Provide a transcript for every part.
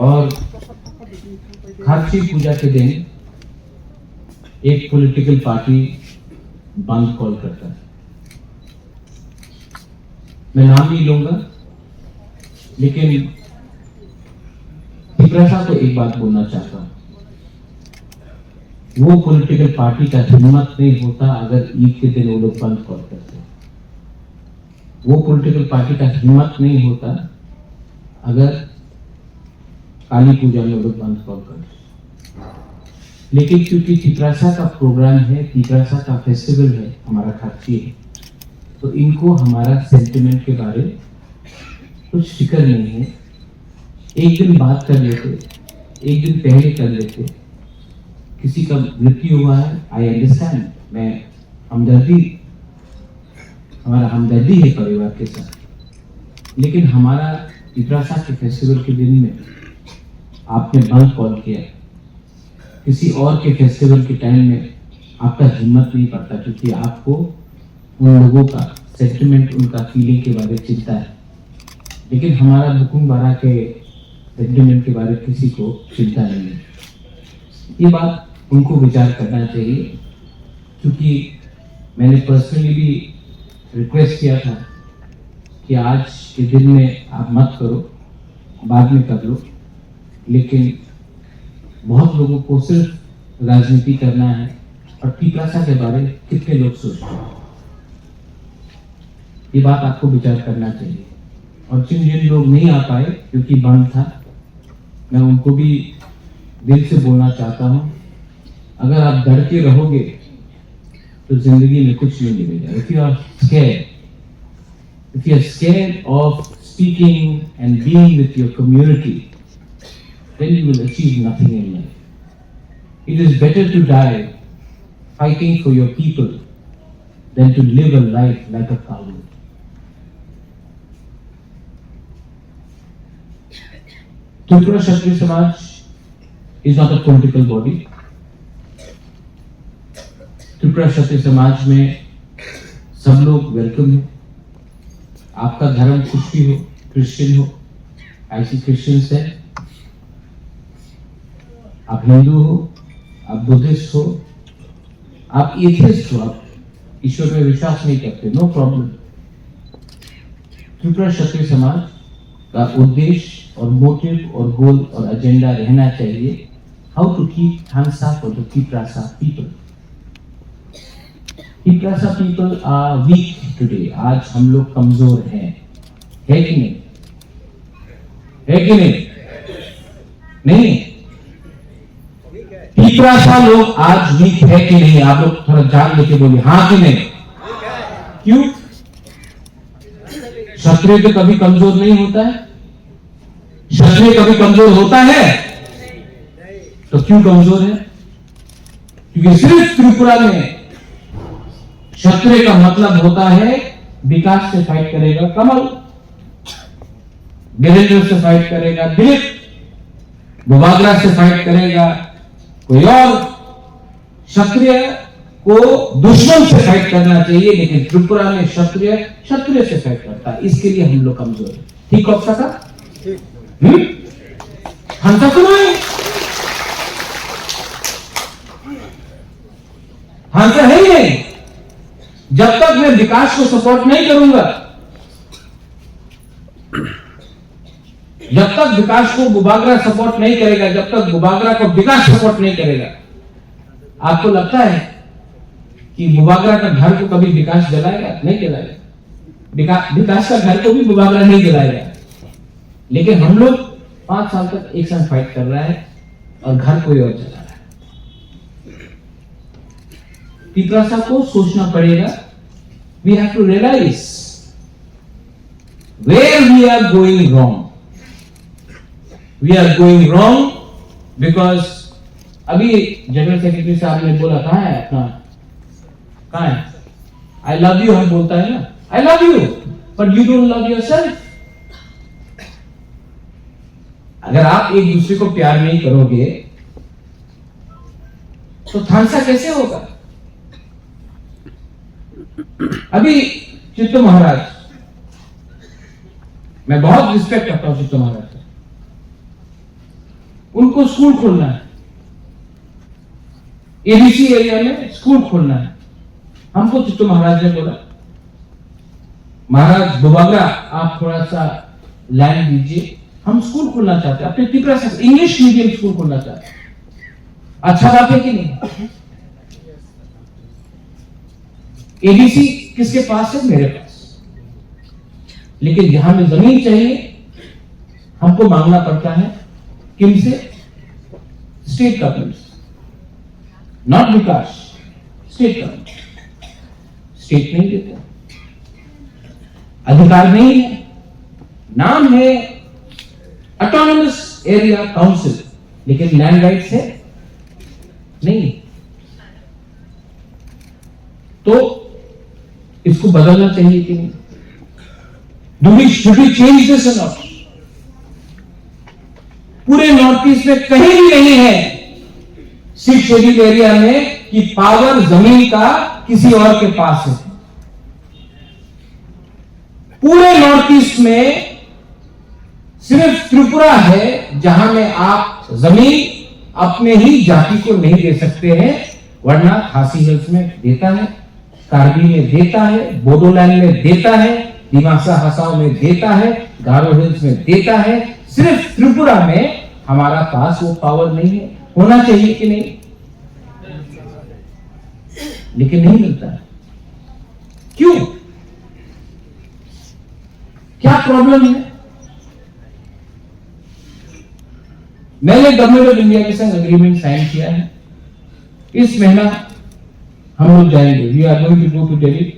और खारची पूजा के दिन एक पॉलिटिकल पार्टी बंद कॉल करता है। मैं नाम नहीं लूंगा, लेकिन तिपरासा को एक बात बोलना चाहता हूं। वो पॉलिटिकल पार्टी का हिम्मत नहीं होता अगर ईद के दिन वो लोग बंद कॉल करते हैं। वो पॉलिटिकल पार्टी का हिम्मत नहीं होता अगर काली पूजा में वो लोग बंद कॉल करते हैं। लेकिन क्योंकि तिपरासा का प्रोग्राम है, तिपरासा का फेस्टिवल है, हमारा खारची है, तो इनको हमारा सेंटिमेंट के बारे कुछ फिक्र नहीं है। एक दिन बात कर लेते, एक दिन पहले कर लेते। किसी का मृत्यु हुआ है, आई अंडरस्टैंड, मैं हमारा हमदर्दी है परिवार के साथ, लेकिन हमारा तिपरासा के फेस्टिवल के दिन में आपने बंद कॉल किया। किसी और के फेस्टिवल के टाइम में आपका हिम्मत नहीं पड़ता, क्योंकि आपको उन लोगों का सेंटिमेंट, उनका फीलिंग के बारे में चिंता है। लेकिन हमारा बुकुंग बारा के सेंटिमेंट के बारे में किसी को चिंता नहीं है। ये बात उनको विचार करना चाहिए, क्योंकि मैंने पर्सनली भी रिक्वेस्ट किया था कि आज के दिन में आप मत करो, बाद में कर लो। लेकिन बहुत लोगों को सिर्फ राजनीति करना है, और तिपरासा के बारे में कितने लोग सोचते हैं, ये बात आपको विचार करना चाहिए। और जिन लोग नहीं आ पाए क्योंकि बंद था, मैं उनको भी दिल से बोलना चाहता हूं, अगर आप डर के रहोगे तो जिंदगी में कुछ नहीं मिलेगा। If you are scared of speaking and being with your community, then you will achieve nothing in life. It is better to die fighting for your people than to live a life like a coward. Tripura Kshatriya Samaj is not a political body. Tripura क्षत्रिय समाज में सब लोग welcome है। आपका धर्म कुछ भी हो, क्रिश्चियन हो, ऐसी क्रिश्चियंस है, आप हिंदू हो, आप बुद्धिस्ट हो, आप एथियस्ट हो, आप ईश्वर में विश्वास नहीं करते, नो प्रॉब्लम। त्रिपुरा क्षत्रिय समाज का उद्देश्य और मोटिव और गोल और एजेंडा रहना चाहिए, how to keep Thansa for the Tiprasa people. Tiprasa people are weak today. आज हम लोग कमजोर हैं, है कि नहीं? है कि नहीं? नहीं, तिपरासा लोग आज वीक है कि नहीं? आप लोग थोड़ा जान लेके बोलिए, हाँ कि नहीं? क्यों? क्षत्रिय तो कभी कमजोर नहीं होता है। क्षत्रिय कभी कमजोर होता है? तो क्यों कमजोर है? क्योंकि सिर्फ त्रिपुरा में क्षत्रिय का मतलब होता है विकास से फाइट करेगा कमल, वीरेंद्र से फाइट करेगा दिलीप, बुबागरा से फाइट करेगा कोई और। क्षत्रिय को दुश्मन से फाइट करना चाहिए, लेकिन त्रिपुरा में क्षत्रिय से फाइट करता है, इसके लिए हम लोग कमजोर है। ठीक हो सका? हम तक सुनाए हम तो है ही नहीं। जब तक मैं विकास को सपोर्ट नहीं करूंगा, जब तक विकास को बुबागरा सपोर्ट नहीं करेगा, जब तक बुबागरा को विकास सपोर्ट नहीं करेगा, आपको लगता है कि बुबागरा का घर को कभी विकास जलाएगा? नहीं जलाएगा। विकास का घर को भी बुबागरा नहीं जलाएगा। लेकिन हम लोग 5 साल तक एक साथ फाइट कर रहा है और घर कोई और जला रहा है। तिपरासा को सोचना पड़ेगा। We have to realize where we are going wrong. We are going wrong because अभी जनरल सेक्रेटरी साहब ने बोला, कहाँ है अपना, कहाँ है? I love you हम बोलता है ना, I love you, but you don't love yourself. अगर आप एक दूसरे को प्यार नहीं करोगे तो थांसा कैसे होगा? अभी चित्तो महाराज, मैं बहुत रिस्पेक्ट करता हूं चित्तो महाराज, उनको स्कूल खोलना है, एबीसी एरिया में स्कूल खोलना है। हमको चित्तू महाराज ने बोला, महाराज बुबागरा आप थोड़ा सा लैंड दीजिए, हम स्कूल खोलना चाहते हैं, अपने त्रिपुरा से इंग्लिश मीडियम स्कूल खोलना चाहते हैं। अच्छा बात है कि नहीं? एबीसी किसके पास है? मेरे पास। लेकिन जहां में जमीन चाहिए हमको मांगना पड़ता है किनसे? State government, not Vikas, state government. State नहीं देता, अधिकार नहीं है, नाम है ऑटोनोमस एरिया काउंसिल, लेकिन लैंड राइट्स है नहीं। तो इसको बदलना चाहिए कि नहीं? शुड वी चेंज दिस और नॉट? पूरे नॉर्थ ईस्ट में कहीं भी नहीं है सिक्स शेड्यूल एरिया में कि पावर जमीन का किसी और के पास है। पूरे नॉर्थ ईस्ट में सिर्फ त्रिपुरा है जहां में आप जमीन अपने ही जाति को नहीं दे सकते हैं, वरना खासी हिल्स में देता है, कार्बी में देता है, बोडोलैंड में देता है, दिमासा हसाओ में देता है, गारो हिल्स में देता है। सिर्फ त्रिपुरा में हमारा पास वो पावर नहीं है। होना चाहिए कि नहीं? लेकिन नहीं मिलता है। क्यों? क्या प्रॉब्लम है? मैंने गवर्नमेंट ऑफ इंडिया के संग एग्रीमेंट साइन किया है। इस महीना हम लोग जाएंगे, we are going to go to Delhi,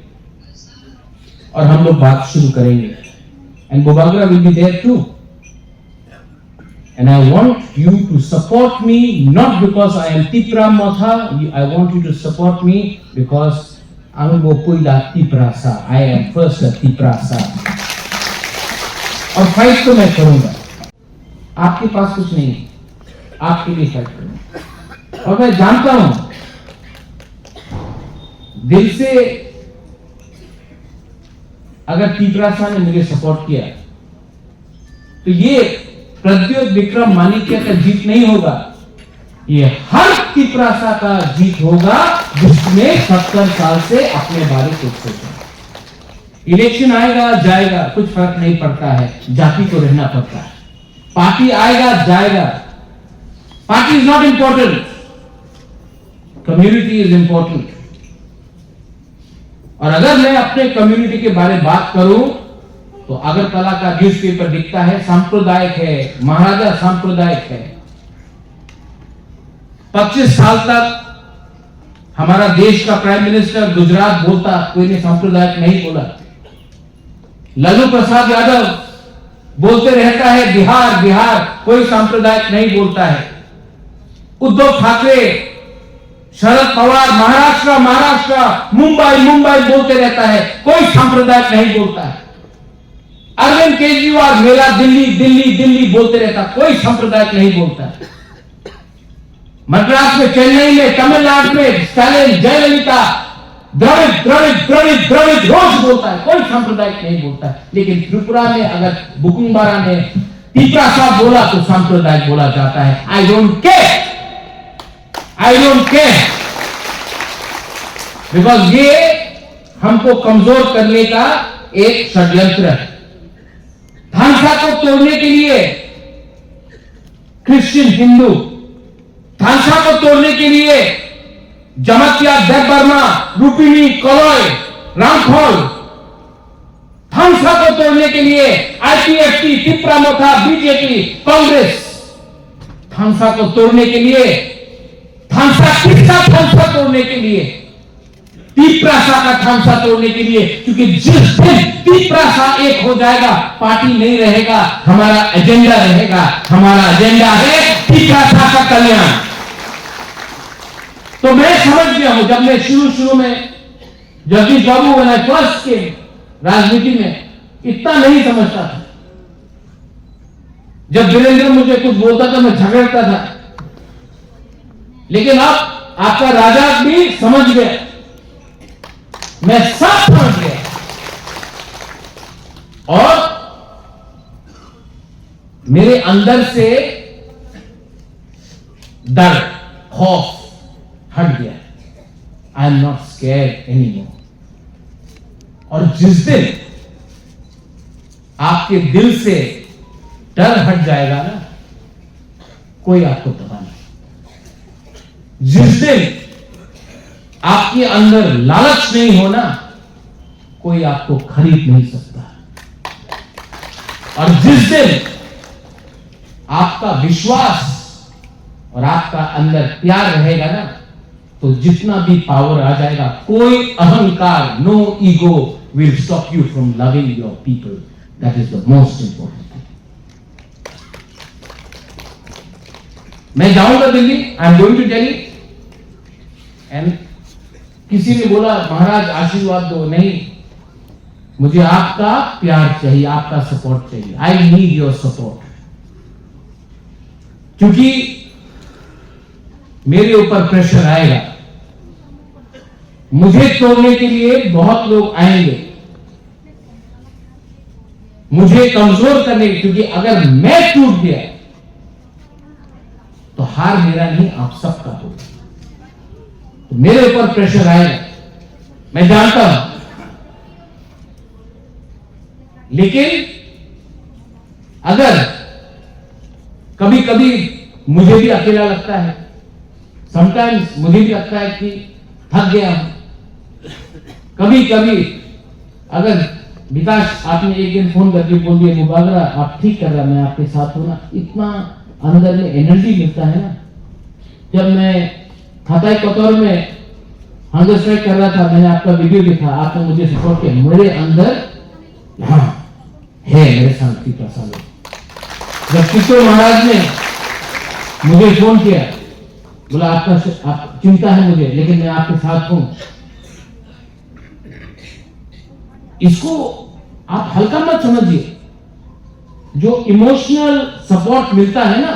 और हम लोग बात शुरू करेंगे। एंड बुबागरा will be there too. And I want you to support me, not because I am Tipra Motha. I want you to support me because I'm Gopuila Tiprasa. I am first a Tiprasa. और fight तो मैं करूंगा। आपके पास कुछ नहीं है, आपके लिए फाइट करूंगा। और मैं जानता हूं दिल से, अगर तिपरासा ने मुझे सपोर्ट किया तो ये प्रद्योत विक्रम माणिक्य का जीत नहीं होगा, ये हर तिपरासा का जीत होगा जिसने 70 साल से अपने बारे को सोचा। इलेक्शन आएगा जाएगा, कुछ फर्क नहीं पड़ता है, जाति को रहना पड़ता है। पार्टी आएगा जाएगा, party is not important, community is important. और अगर मैं अपने कम्युनिटी के बारे में बात करूं तो अगरतला का न्यूज़पेपर दिखता है, सांप्रदायिक है, महाराजा सांप्रदायिक है। 25 साल तक हमारा देश का प्राइम मिनिस्टर गुजरात बोलता, कोई ने सांप्रदायिक नहीं बोला। लालू प्रसाद यादव बोलते रहता है बिहार बिहार, कोई सांप्रदायिक नहीं बोलता है। उद्धव ठाकरे, शरद पवार महाराष्ट्र महाराष्ट्र, मुंबई मुंबई बोलते रहता है, कोई सांप्रदायिक नहीं बोलता है। अरविंद केजरीवाल मेरा दिल्ली दिल्ली दिल्ली बोलते रहता, कोई सांप्रदायिक नहीं बोलता है। मद्रास में, चेन्नई में, तमिलनाडु में स्टालिन, जयललिता द्रविड़ द्रविड़ द्रविड़ द्रविड़ रोज बोलता है, कोई सांप्रदायिक नहीं बोलता है। लेकिन त्रिपुरा में अगर बुकुम्बारा ने तिपरासा बोला तो सांप्रदायिक बोला जाता है। I don't care, I don't care, because ये हमको कमजोर करने का एक षड्यंत्र है। भाषा को तोड़ने के लिए क्रिश्चियन हिंदू, भाषा को तोड़ने के लिए जमतिया, देव वर्मा, रूपिणी, कलॉय, रामफल, भाषा को तोड़ने के लिए आईपीएफटी, तिपरा मोथा, बीजेपी, कांग्रेस, भाषा को तोड़ने के लिए, भाषा किसका भाषा तोड़ने के लिए? तिपरासा का ठांसा तोड़ने के लिए। क्योंकि जिस दिन तिपरासा एक हो जाएगा, पार्टी नहीं रहेगा, हमारा एजेंडा रहेगा। हमारा एजेंडा है तिपरासा का कल्याण। तो मैं समझ गया हूं, जब मैं शुरू में जगदीश बाबू मैंने फर्स्ट के राजनीति में इतना नहीं समझता था। जब वीरेंद्र मुझे कुछ बोलता था मैं झगड़ता था, लेकिन अब आपका राजा भी समझ गया, मैं सब समझ गया। और मेरे अंदर से डर, खौफ हट गया। I am not scared anymore. और जिस दिन आपके दिल से डर हट जाएगा ना, कोई आपको दबा नहीं। जिस दिन आपके अंदर लालच नहीं होना, कोई आपको खरीद नहीं सकता। और जिस दिन आपका विश्वास और आपका अंदर प्यार रहेगा ना, तो जितना भी पावर आ जाएगा, कोई अहंकार, no ego will stop you from loving your people. That is the most important thing. मैं जाऊंगा Delhi, I am going to Delhi, and किसी ने बोला महाराज आशीर्वाद दो। नहीं, मुझे आपका प्यार चाहिए, आपका सपोर्ट चाहिए। I need your support. क्योंकि मेरे ऊपर प्रेशर आएगा, मुझे तोड़ने के लिए बहुत लोग आएंगे, मुझे कमजोर करने, क्योंकि अगर मैं टूट गया तो हार मेरा नहीं, आप सबका होगा। तो मेरे ऊपर प्रेशर आएगा, मैं जानता हूं। लेकिन अगर कभी कभी मुझे भी अकेला लगता है, समटाइम्स मुझे भी लगता है कि थक गया हूं। कभी कभी अगर विकास आपने एक दिन फोन करके बोल दिया मुबागरा आप ठीक कर रहा, मैं आपके साथ हूं ना, इतना अंदर में एनर्जी मिलता है ना। जब मैं खताई कतौर में हंगर स्ट्राइक कर रहा था, मैंने आपका वीडियो देखा, आपने मुझे सपोर्ट किया, मेरे अंदर हाँ है मेरे साथ की प्रसाद। जब किशोर महाराज ने मुझे फोन किया, बोला आप चिंता है मुझे, लेकिन मैं आपके साथ हूं, इसको आप हल्का मत समझिए। जो इमोशनल सपोर्ट मिलता है ना,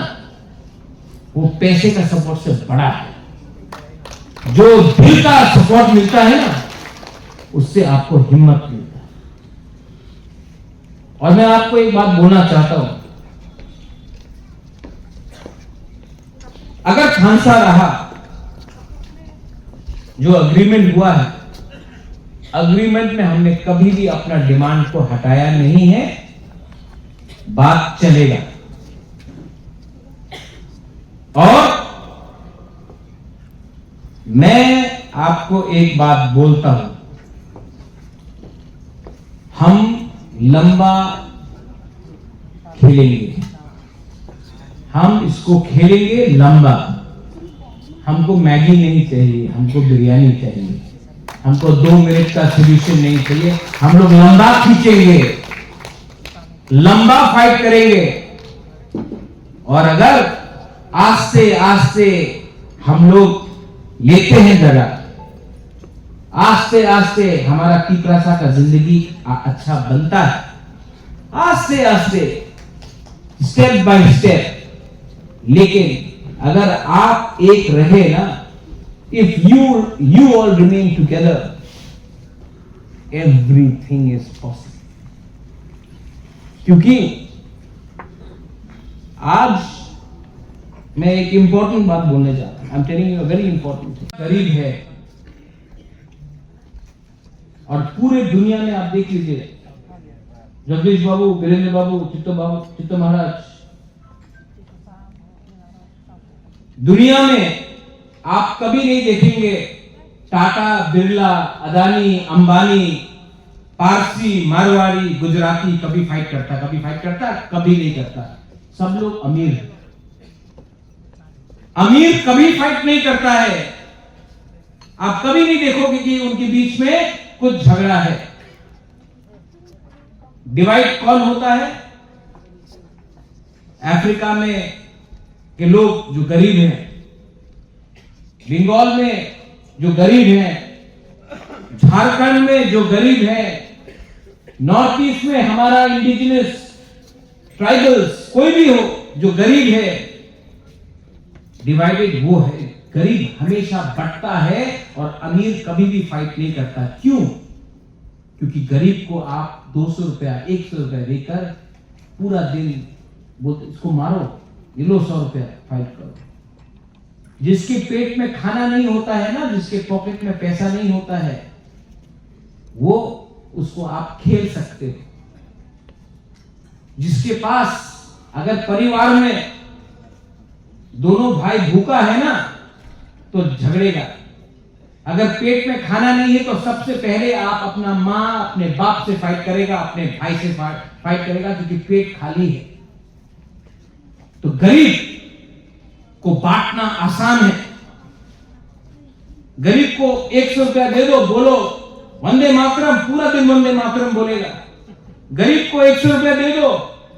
वो पैसे का सपोर्ट से बड़ा है। जो दिल का सपोर्ट मिलता है ना, उससे आपको हिम्मत मिलता है। और मैं आपको एक बात बोलना चाहता हूं, अगर खांसा रहा, जो अग्रीमेंट हुआ है, अग्रीमेंट में हमने कभी भी अपना डिमांड को हटाया नहीं है, बात चलेगा। और मैं आपको एक बात बोलता हूं, हम लंबा खेलेंगे, हम इसको खेलेंगे लंबा। हमको मैगी नहीं चाहिए, हमको बिरयानी चाहिए, हमको 2 मिनट का सोल्यूशन नहीं चाहिए। हम लोग लंबा खींचेंगे, लंबा फाइट करेंगे। और अगर आस्ते आस्ते हम लोग लेते हैं जगह, आस्ते आस्ते हमारा पीपरासा का जिंदगी अच्छा बनता है, आस्ते आस्ते, स्टेप बाय स्टेप। लेकिन अगर आप एक रहे ना, if you all remain together, everything is possible. क्योंकि आज मैं एक इंपॉर्टेंट बात बोलने जा रहा हूं। I am telling you a very important thing. गरीब है, और पूरे दुनिया में आप देख लीजिए, जगदीश बाबू, वीरेंद्र बाबू, चित्तो महाराज, दुनिया में आप कभी नहीं देखेंगे टाटा, बिरला, अदानी, अंबानी, पारसी, मारवाड़ी, गुजराती कभी फाइट करता, कभी नहीं करता। सब लोग अमीर हैं। अमीर कभी फाइट नहीं करता है। आप कभी नहीं देखोगे कि उनके बीच में कुछ झगड़ा है। डिवाइड कौन होता है? अफ्रीका में के लोग जो गरीब हैं, बंगाल में जो गरीब हैं, झारखंड में जो गरीब हैं, नॉर्थ ईस्ट में हमारा इंडिजिनस ट्राइबल्स, कोई भी हो जो गरीब है, डिवाइडेड वो है। गरीब हमेशा बढ़ता है और अमीर कभी भी फाइट नहीं करता। क्यों? क्योंकि गरीब को आप 200 रुपया, 100 रुपया देकर पूरा दिन बोलते इसको मारो, ये लो 100 रुपया, फाइट करो। जिसके पेट में खाना नहीं होता है ना, जिसके पॉकेट में पैसा नहीं होता है, वो उसको आप खेल सकते हो। जिसके पास अगर परिवार में दोनों भाई भूखा है ना तो झगड़ेगा, अगर पेट में खाना नहीं है तो सबसे पहले आप अपना मां अपने बाप से फाइट करेगा, अपने भाई से फाइट करेगा, क्योंकि पेट खाली है। तो गरीब को बांटना आसान है। गरीब को 100 रुपया दे दो, बोलो वंदे मातरम, पूरा दिन वंदे मातरम बोलेगा। गरीब को 100 रुपया दे दो,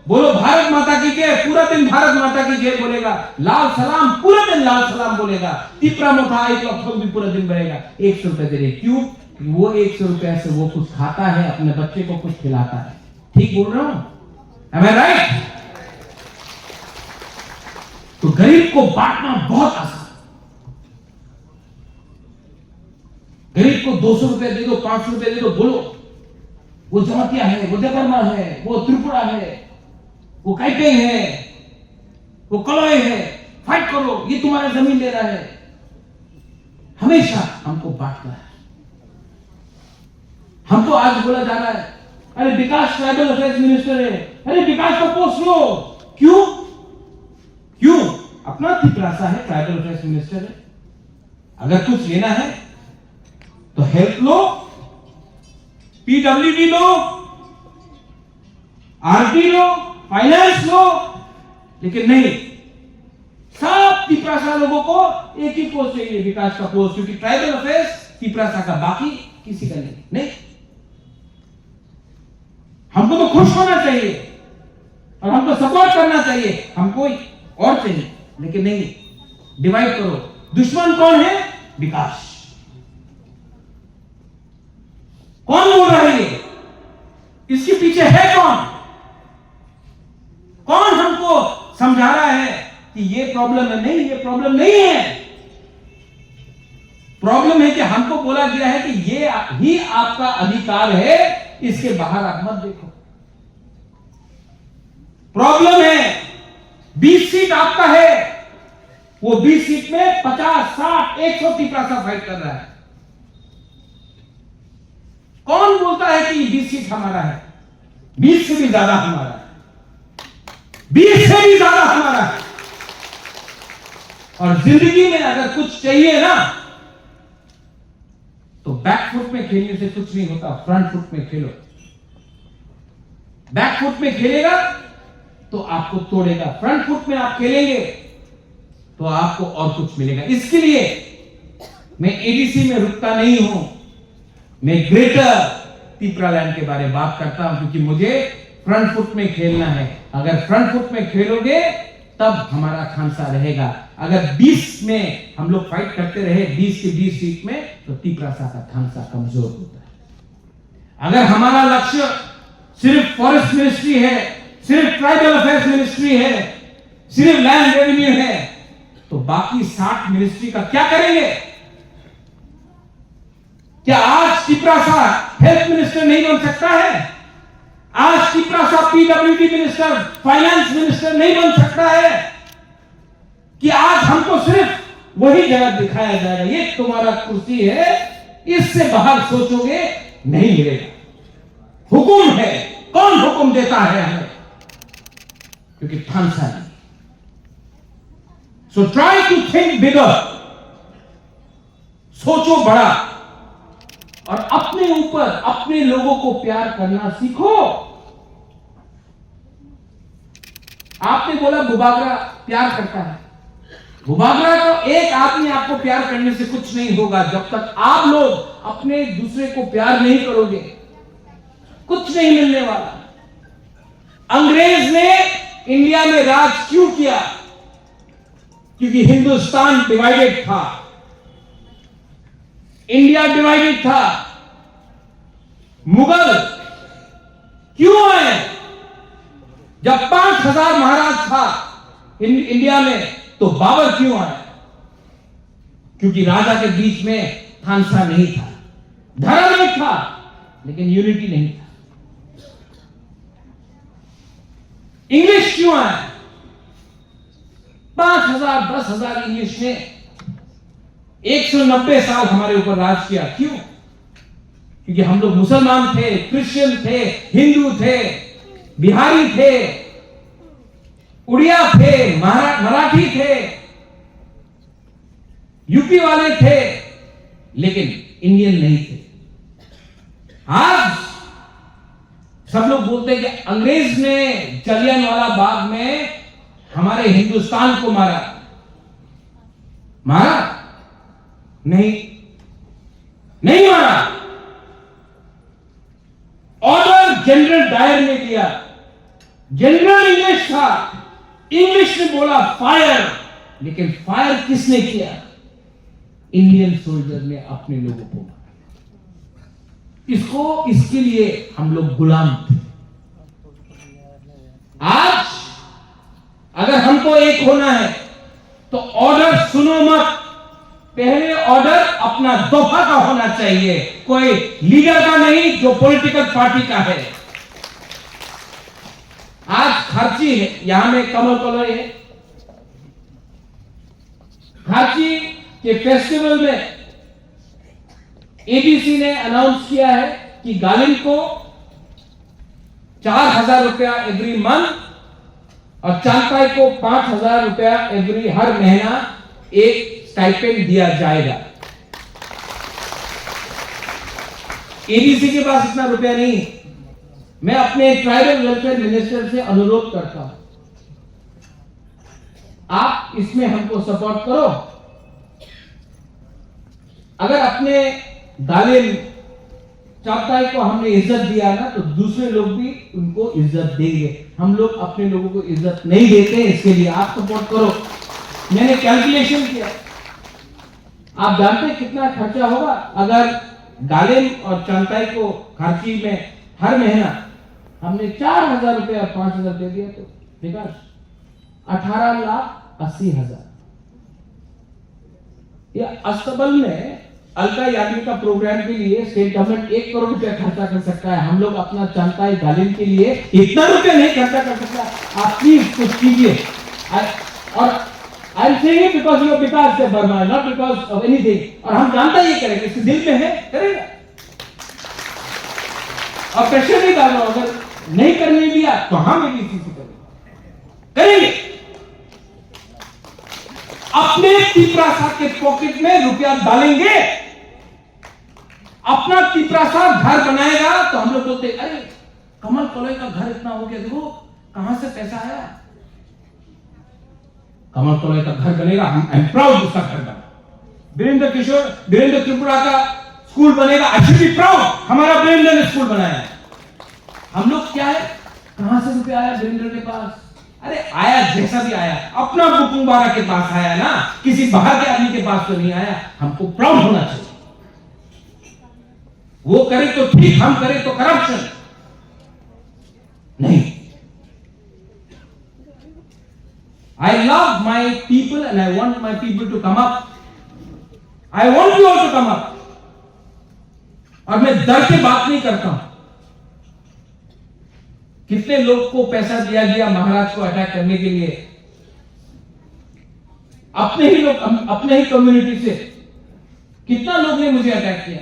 बोलो भारत माता की जय, पूरा दिन भारत माता की जय बोलेगा। लाल सलाम, पूरा दिन लाल सलाम बोलेगा। तिपरा मोथा भी पूरा दिन बनेगा। 100 रुपया दे रहे, क्यों? वो 100 रुपया से वो कुछ खाता है, अपने बच्चे को कुछ खिलाता है। ठीक बोल रहा हूं? Am I right? तो गरीब को बांटना बहुत आसान। गरीब को 200 रुपया दे दो, 500 रुपया दे दो, बोलो वो जमातिया है, वो देवर्मा है, वो त्रिपुरा है, वो काइटे है, वो कलोय है, फाइट करो, ये तुम्हारा जमीन ले रहा है। हमेशा हमको बांटना है। हमको आज बोला जा रहा है, अरे विकास ट्राइबल अफेयर्स मिनिस्टर है, अरे विकास का पोस्ट लो। क्यों? क्यों? अपना तिपरासा है, ट्राइबल अफेयर्स मिनिस्टर है। अगर कुछ लेना है तो हेल्थ लो, पीडब्ल्यूडी लो, आरटी लो, फाइनेंस लो, लेकिन नहीं, सब तिपरासा लोगों को एक ही पोस्ट चाहिए, विकास का पोस्ट, क्योंकि ट्राइबल अफेयर्स तिपरासा का, बाकी किसी का नहीं। हमको तो खुश होना चाहिए और हमको सपोर्ट करना चाहिए, हमको और चाहिए, लेकिन नहीं, डिवाइड करो। दुश्मन कौन है? विकास। कौन बोल रहा है ये? इसके पीछे है कौन? कौन हमको समझा रहा है कि ये प्रॉब्लम है? नहीं, ये प्रॉब्लम नहीं है। प्रॉब्लम है कि हमको बोला गया है कि ये ही आपका अधिकार है, इसके बाहर आप मत देखो। प्रॉब्लम है 20 सीट आपका है, वो 20 सीट में 50, 60, 100 तिपरासा फाइट कर रहा है। कौन बोलता है कि 20 सीट हमारा है? 20 से भी ज्यादा हमारा है, 20 से भी ज्यादा हमारा है। और जिंदगी में अगर कुछ चाहिए ना, तो बैक फुट में खेलने से कुछ नहीं होता, फ्रंट फुट में खेलो। बैक फुट में खेलेगा तो आपको तोड़ेगा, फ्रंट फुट में आप खेलेंगे तो आपको और कुछ मिलेगा। इसके लिए मैं एडीसी में रुकता नहीं हूं, मैं ग्रेटर तिपरालैंड के बारे में बात करता हूं, क्योंकि मुझे फ्रंट फुट में खेलना है। अगर फ्रंट फुट में खेलोगे तब हमारा खांसा रहेगा। अगर 20 में हम लोग फाइट करते रहे, 20 की 20 सीट में, तो तिपरासा का खांसा कमजोर होता है। अगर हमारा लक्ष्य सिर्फ फॉरेस्ट मिनिस्ट्री है, सिर्फ ट्राइबल अफेयर्स मिनिस्ट्री है, सिर्फ लैंड रेवेन्यू है, तो बाकी 60 मिनिस्ट्री का क्या करेंगे? क्या आज तिपरासा हेल्थ मिनिस्टर नहीं बन सकता है? आज Tiprasa PWD minister, finance minister नहीं बन सकता है? कि आज हमको सिर्फ वही जगह दिखाया जाएगा, ये तुम्हारा कुर्सी है, इससे बाहर सोचोगे नहीं मिलेगा। हुकुम है, कौन हुकुम देता है हमें? क्योंकि खांसा नहीं। सो ट्राई टू थिंक बिगर, सोचो बड़ा, और अपने ऊपर, अपने लोगों को प्यार करना सीखो। आपने बोला बुबागरा प्यार करता है, बुबागरा को एक आदमी आपको प्यार करने से कुछ नहीं होगा। जब तक आप लोग अपने दूसरे को प्यार नहीं करोगे, कुछ नहीं मिलने वाला। अंग्रेज ने इंडिया में राज क्यों किया? क्योंकि हिंदुस्तान डिवाइडेड था, इंडिया डिवाइडेड था। मुगल क्यों आए? जब 5000 महाराज था इंडिया में, तो बाबर क्यों आया? क्योंकि राजा के बीच में खांसा नहीं था, धर्म एक था, लेकिन यूनिटी नहीं था। इंग्लिश क्यों आया? 5000, 10,000 इंग्लिश ने 190 साल हमारे ऊपर राज किया। क्यों? क्योंकि हम लोग मुसलमान थे, क्रिश्चियन थे, हिंदू थे, बिहारी थे, उड़िया थे, मराठी थे, यूपी वाले थे, लेकिन इंडियन नहीं थे। आज सब लोग बोलते हैं कि अंग्रेज ने जलियांवाला बाग में हमारे हिंदुस्तान को मारा। मारा? नहीं, नहीं मारा। ऑर्डर जनरल डायर ने दिया। जनरल इंग्लिश था, इंग्लिश ने बोला फायर, लेकिन फायर किसने किया? इंडियन सोल्जर ने अपने लोगों को मारा। इसके लिए हम लोग गुलाम थे। आज अगर हमको एक होना है तो ऑर्डर सुनो मत। पहले ऑर्डर अपना दफा का होना चाहिए, कोई लीडर का नहीं जो पॉलिटिकल पार्टी का है। आज खारची है, यहां में कमल कॉलोनी है। खारची के फेस्टिवल में एबीसी ने अनाउंस किया है कि गालिन को 4,000 रुपया एवरी मंथ और चांगताई को 5,000 रुपया हर महीना एक स्टाइपेंड दिया जाएगा। एबीसी के पास इतना रुपया नहीं। मैं अपने ट्राइबल वेलफेयर मिनिस्टर से अनुरोध करता हूं, आप इसमें हमको सपोर्ट करो। अगर अपने गालिन चांगताई को हमने इज्जत दिया ना, तो दूसरे लोग भी उनको इज्जत देंगे। हम लोग अपने लोगों को इज्जत नहीं देते, इसके लिए आप सपोर्ट करो। मैंने कैलकुलेशन किया, आप जानते हैं कितना खर्चा होगा अगर गालिन और चांगताई को खारची में हर महीना हमने 4,000 रुपया 5,000 दे दिया तो विकास 18,80,000। या अस्तबल में अलका याग्निक का प्रोग्राम के लिए स्टेट गवर्नमेंट 1 करोड़ रुपया खर्चा कर सकता है। हम लोग अपना चांगताई गालिन के लिए इतना रुपया नहीं खर्चा कर सकता। आप प्लीज कुछ कीजिए। और I am saying it because you are because से Burma, not because of anything. और हम जानता ये करेंगे, इसके दिल में है, करेगा। और प्रेशर नहीं डालना, अगर नहीं करने दिया तो हम एक चीज करेंगे। अपने तिपरासा के पॉकेट में रुपया डालेंगे। अपना तिपरासा घर बनाएगा तो हम लोग बोलते अरे कमल कॉलोनी का घर इतना हो गया, देखो कहां से पैसा आया। कमल कॉलोनी का घर बनेगा, आई एम प्राउड उसका घर बना। वीरेंद्र त्रिपुरा का स्कूल बनेगा, आई शुड बी प्राउड हमारा वीरेंद्र ने स्कूल बनाया। हम लोग क्या है, कहां से रुपया आया वीरेंद्र के पास? अरे आया जैसा भी आया, अपना बुकुंबारा के पास आया ना, किसी बाहर के आदमी के पास तो नहीं आया। हमको प्राउड होना चाहिए। वो करे तो ठीक, हम करें तो करप्शन नहीं। I love my people and I want my people to come up. I want you all to come up. और मैं डर के बात नहीं करता हूं। कितने लोग को पैसा दिया गया महाराज को अटैक करने के लिए? अपने ही लोग, अपने ही कम्युनिटी से। कितना लोग ने मुझे अटैक किया?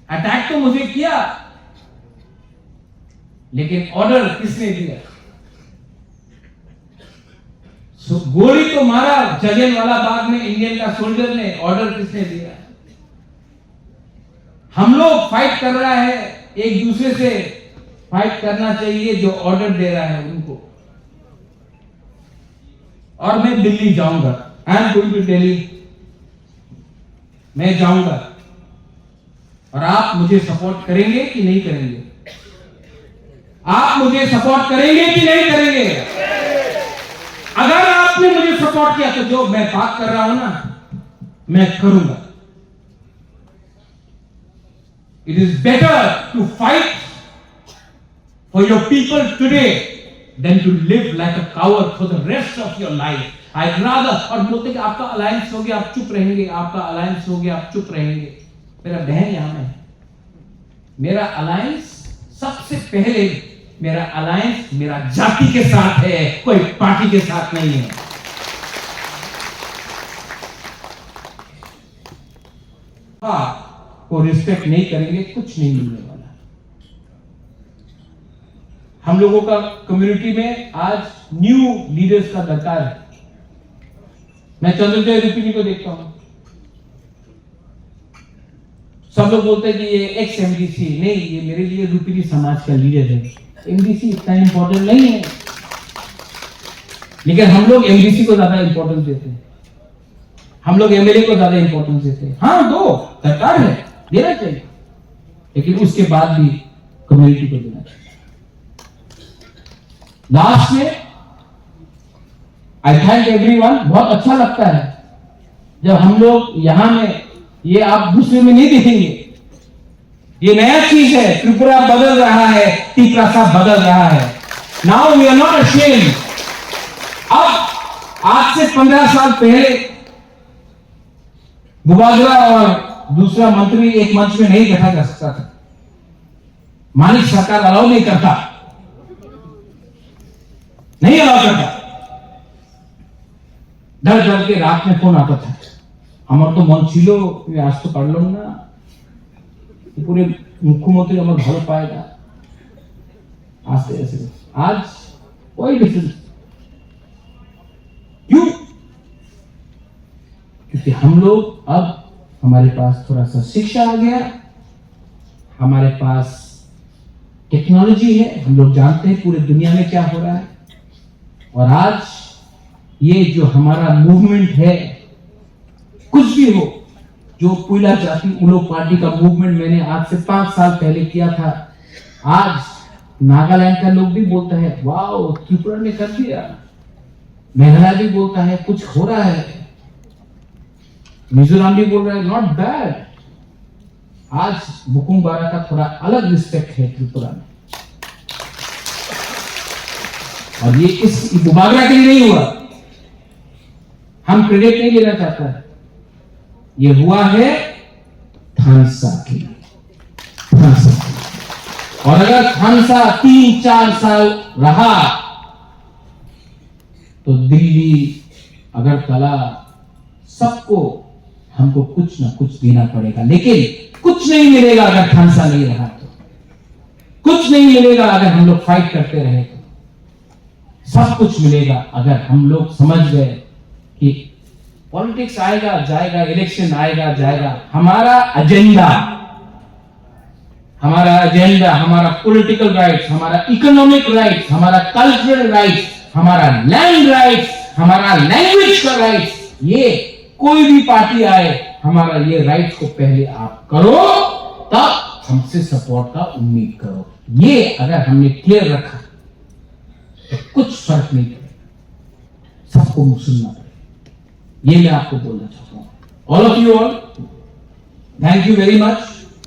अटैक तो मुझे किया, लेकिन ऑर्डर किसने दिया? गोली तो मारा जलियांवाला बाग में इंडियन का सोल्जर ने, ऑर्डर किसने दिया? हम लोग फाइट कर रहा है, एक दूसरे से फाइट करना चाहिए जो ऑर्डर दे रहा है उनको। और मैं दिल्ली जाऊंगा, I am going to Delhi, मैं जाऊंगा। और आप मुझे सपोर्ट करेंगे कि नहीं करेंगे? आप मुझे सपोर्ट करेंगे कि नहीं करेंगे? अगर आपने मुझे सपोर्ट किया तो जो मैं बात कर रहा हूं ना, मैं करूंगा। It is better to fight for your people today than to live like a coward for the rest of your life. I'd rather, और बोलते कि आपका अलायंस हो गया आप चुप रहेंगे, आपका अलायंस हो गया आप चुप रहेंगे। मेरा बहन यहां में, मेरा अलायंस सबसे पहले, मेरा अलायंस मेरा जाति के साथ है, कोई पार्टी के साथ नहीं है। को रिस्पेक्ट नहीं करेंगे, कुछ नहीं मिलने वाला। हम लोगों का कम्युनिटी में आज न्यू लीडर्स का दरकार है। मैं चंद्रजय रुपी को देखता हूं, सब लोग बोलते हैं कि ये एक्स एमडीसी, नहीं, ये मेरे लिए रुपी समाज का लीडर है। एमडीसी इतना इंपॉर्टेंट नहीं है, लेकिन हम लोग एमडीसी को ज्यादा इंपॉर्टेंस देते हैं, हम लोग एमएलए को ज्यादा इंपॉर्टेंस देते हैं। हाँ, दो, सरकार है, देना चाहिए, लेकिन उसके बाद भी कम्युनिटी को देना चाहिए। लास्ट में आई थैंक एवरीवन। बहुत अच्छा लगता है जब हम लोग यहां में, ये आप दूसरे में नहीं देखेंगे, ये नया चीज है। त्रिपुरा बदल रहा है, तिप्रासा बदल रहा है। Now we are not ashamed. अब आज से 15 साल पहले गुबागरा और दूसरा मंत्री एक मंच में नहीं बैठा जा सकता था, मानिक सरकार अलाउ नहीं करता, नहीं अलाउ करता। डर डर के रात में फोन आता था, আমার তো মন ছিল তুমি আসতে পারলাম না, পুরো মুখ্যমন্ত্রী আমার ভালো পায় না, आस्ते आस्ते आज कोई डिफरेंस क्यों? क्योंकि हम लोग अब, हमारे पास थोड़ा सा शिक्षा आ गया, हमारे पास टेक्नोलॉजी है, हम लोग जानते हैं पूरे दुनिया में क्या हो रहा है। और आज ये जो हमारा मूवमेंट है, कुछ भी हो, जो पुइला जाति उलो पार्टी का मूवमेंट मैंने आज से 5 साल पहले किया था, आज नागालैंड का लोग भी बोलता है वाओ त्रिपुरा ने कर दिया, मेघालय भी बोलता है कुछ हो रहा है, मिजोरम भी बोल रहा है नॉट बैड। आज बुकुमबारा का थोड़ा अलग रिस्पेक्ट है त्रिपुरा में, और ये इस बुबागरा के लिए नहीं हुआ, हम क्रेडिट नहीं लेना चाहता है, ये हुआ है थानसा के लिए, थानसा के लिए। और अगर थानसा 3-4 साल रहा तो दिल्ली, अगरतला, सबको हमको कुछ ना कुछ देना पड़ेगा, लेकिन कुछ नहीं मिलेगा अगर थानसा नहीं रहा तो, कुछ नहीं मिलेगा अगर हम लोग फाइट करते रहे तो, सब कुछ मिलेगा अगर हम लोग समझ गए कि पॉलिटिक्स आएगा जाएगा, इलेक्शन आएगा जाएगा, हमारा एजेंडा, हमारा पॉलिटिकल राइट्स, हमारा इकोनॉमिक राइट्स, हमारा कल्चरल राइट्स, हमारा लैंड राइट्स, हमारा लैंग्वेज का राइट्स, ये कोई भी पार्टी आए, हमारा ये राइट्स को पहले आप करो, तब हमसे सपोर्ट का उम्मीद करो। ये अगर हमने क्लियर रखा तो कुछ फर्क नहीं पड़ेगा, सबको सुनना पड़ेगा। ये मैं आपको बोलना चाहता हूं। All of you all, thank you very much.